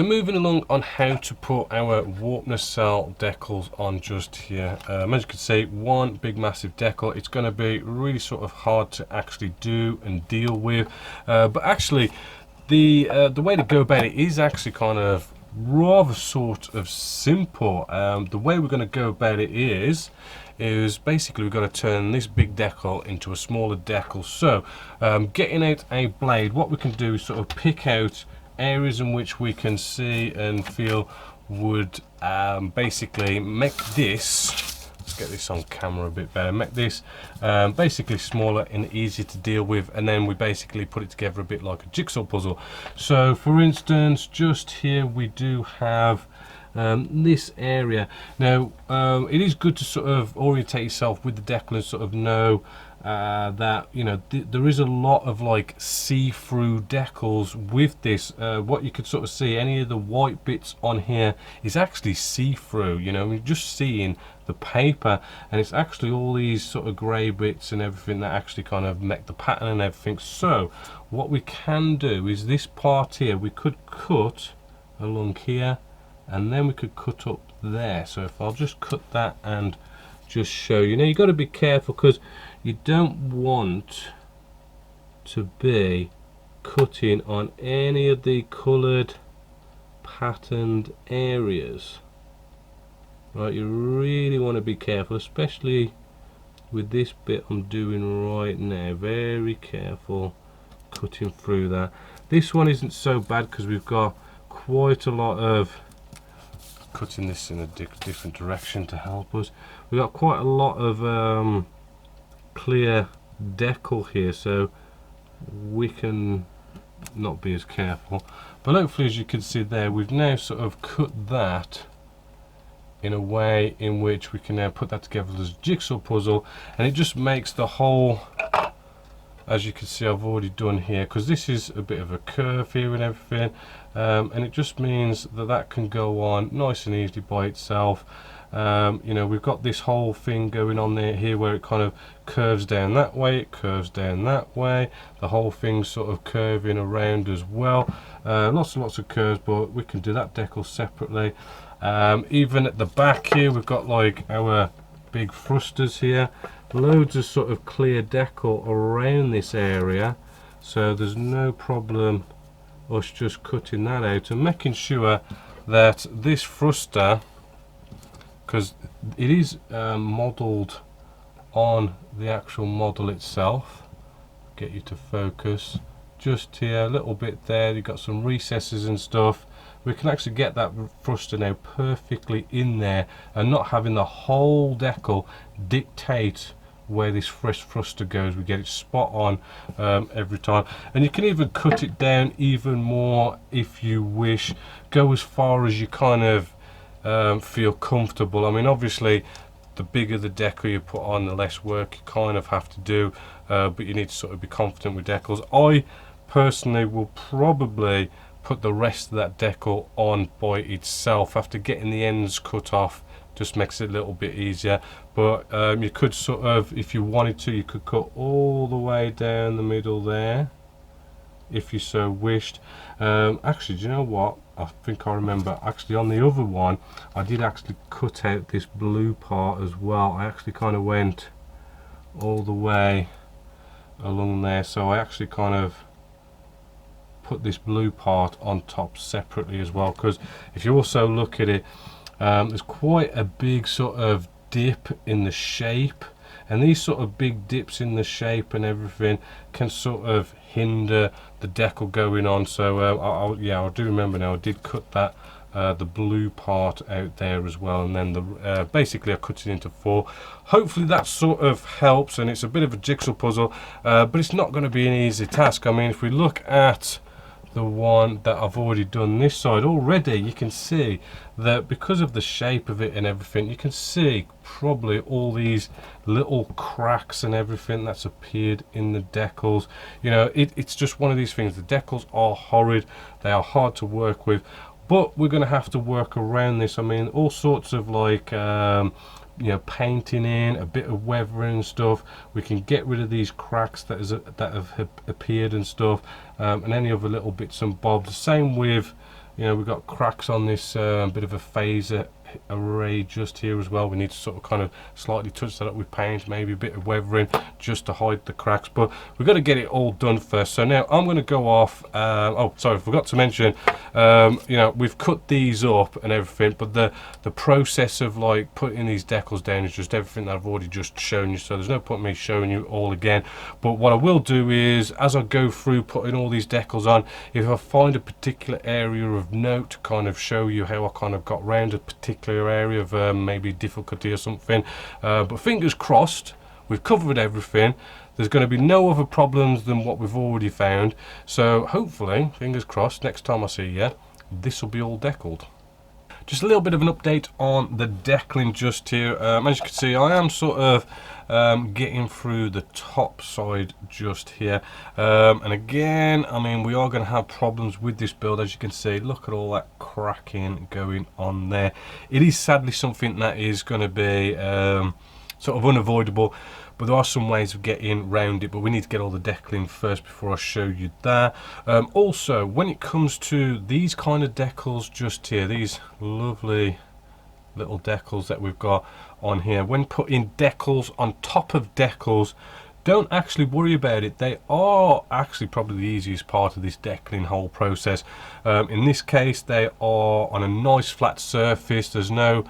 So moving along on how to put our warp nacelle decals on just here. As you can see, one big massive decal. It's going to be really sort of hard to actually do and deal with, but actually the way to go about it is actually kind of rather sort of simple. The way we're going to go about it is basically we've got to turn this big decal into a smaller decal. So getting out a blade, what we can do is sort of pick out areas in which we can see and feel would basically make this, let's get this on camera a bit better, make this basically smaller and easier to deal with, and then we basically put it together a bit like a jigsaw puzzle. So for instance, just here we do have this area. Now it is good to sort of orientate yourself with the decal and sort of know that, you know, there is a lot of like see-through decals with this. What you could sort of see, any of the white bits on here is actually see-through, you know, you're just seeing the paper, and it's actually all these sort of grey bits and everything that actually kind of make the pattern and everything. So what we can do is this part here we could cut along here, and then we could cut up there. So if I'll just cut that and just show you. Now you've got to be careful because you don't want to be cutting on any of the coloured patterned areas, right? You really want to be careful, especially with this bit I'm doing right now. Very careful cutting through that. This one isn't so bad because we've got quite a lot of cutting this in a different direction to help us. We've got quite a lot of clear decal here, so we can not be as careful, but hopefully, as you can see there, we've now sort of cut that in a way in which we can now put that together as a jigsaw puzzle, and it just makes the whole, as you can see I've already done here, because this is a bit of a curve here and everything, and it just means that that can go on nice and easily by itself. You know, we've got this whole thing going on there here where it kind of curves down that way, it curves down that way, the whole thing's sort of curving around as well. Lots and lots of curves, but we can do that decal separately. Even at the back here we've got like our big thrusters here, loads of sort of clear decal around this area, so there's no problem us just cutting that out and making sure that this thruster, because it is modelled on the actual model itself, get you to focus just here, a little bit there, you've got some recesses and stuff. We can actually get that thruster now perfectly in there and not having the whole decal dictate where this fresh thruster goes. We get it spot on every time, and you can even cut it down even more if you wish, go as far as you kind of feel comfortable. I mean, obviously the bigger the decal you put on, the less work you kind of have to do, but you need to sort of be confident with decals. I personally will probably put the rest of that decal on by itself after getting the ends cut off. Just makes it a little bit easier, but you could sort of, if you wanted to, you could cut all the way down the middle there if you so wished. Actually, do you know what, I think I remember, actually on the other one I did actually cut out this blue part as well. I actually kind of went all the way along there, so I actually kind of put this blue part on top separately as well, because if you also look at it, there's quite a big sort of dip in the shape, and these sort of big dips in the shape and everything can sort of hinder the decal going on. So I do remember now I did cut that the blue part out there as well, and then the basically I cut it into 4. Hopefully that sort of helps, and it's a bit of a jigsaw puzzle, but it's not going to be an easy task. I mean, if we look at the one that I've already done this side already, you can see that because of the shape of it and everything, you can see probably all these little cracks and everything that's appeared in the decals. You know, it's just one of these things. The decals are horrid, they are hard to work with, but we're going to have to work around this. I mean, all sorts of like you know, painting in, a bit of weathering and stuff. We can get rid of these cracks that have appeared and stuff, and any other little bits and bobs. The same with You know, we've got cracks on this bit of a phaser array just here as well. We need to sort of kind of slightly touch that up with paint, maybe a bit of weathering just to hide the cracks, but we've got to get it all done first. So now I'm going to go off. Oh, sorry, I forgot to mention, you know, we've cut these up and everything, but the process of like putting these decals down is just everything that I've already just shown you, so there's no point in me showing you all again. But what I will do is, as I go through putting all these decals on, if I find a particular area of note to kind of show you how I kind of got around a particular area of maybe difficulty or something, but fingers crossed, we've covered everything. There's going to be no other problems than what we've already found, so hopefully, fingers crossed, next time I see you, this will be all deckled. Just a little bit of an update on the deckling just here. As you can see, I am sort of getting through the top side just here, and again, I mean, we are going to have problems with this build. As you can see, look at all that cracking going on there. It is sadly something that is going to be sort of unavoidable, but there are some ways of getting around it, but we need to get all the deckling first before I show you that. Also, when it comes to these kind of decals just here, these lovely little decals that we've got on here, when putting decals on top of decals, don't actually worry about it. They are actually probably the easiest part of this deckling whole process. In this case, they are on a nice flat surface. There's no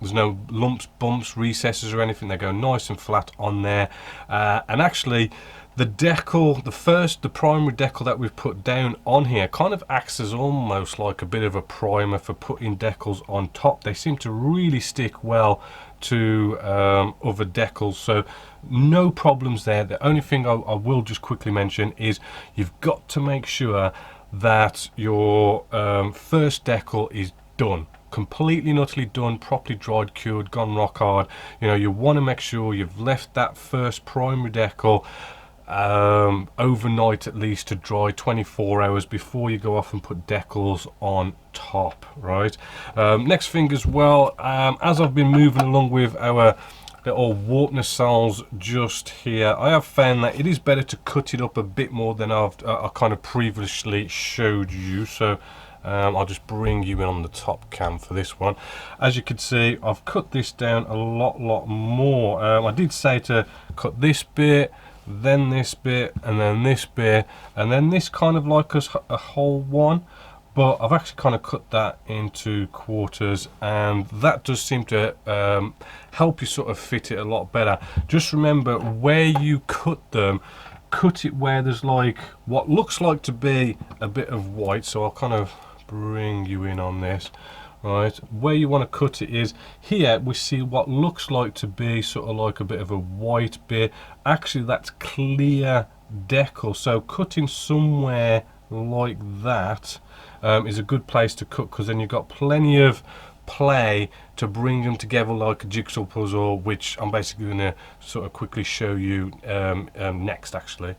lumps, bumps, recesses or anything. They go nice and flat on there, and actually the decal, the primary decal that we've put down on here kind of acts as almost like a bit of a primer for putting decals on top. They seem to really stick well to other decals, so no problems there. The only thing I will just quickly mention is you've got to make sure that your first decal is done, completely and utterly done, properly dried, cured, gone rock hard. You know, you want to make sure you've left that first primary decal overnight at least to dry, 24 hours before you go off and put decals on top, right? Next thing as well, as I've been moving along with our little warp nacelles just here, I have found that it is better to cut it up a bit more than I kind of previously showed you. So I'll just bring you in on the top cam for this one. As you can see, I've cut this down a lot more. I did say to cut this bit, then this bit, and then this bit, and then this kind of like a whole one, but I've actually kind of cut that into quarters, and that does seem to help you sort of fit it a lot better. Just remember, where you cut them, cut it where there's like what looks like to be a bit of white. So I'll kind of bring you in on this. Right, where you want to cut it is here. We see what looks like to be sort of like a bit of a white bit. Actually, that's clear decal, so cutting somewhere like that is a good place to cut, because then you've got plenty of play to bring them together like a jigsaw puzzle, which I'm basically going to sort of quickly show you next actually.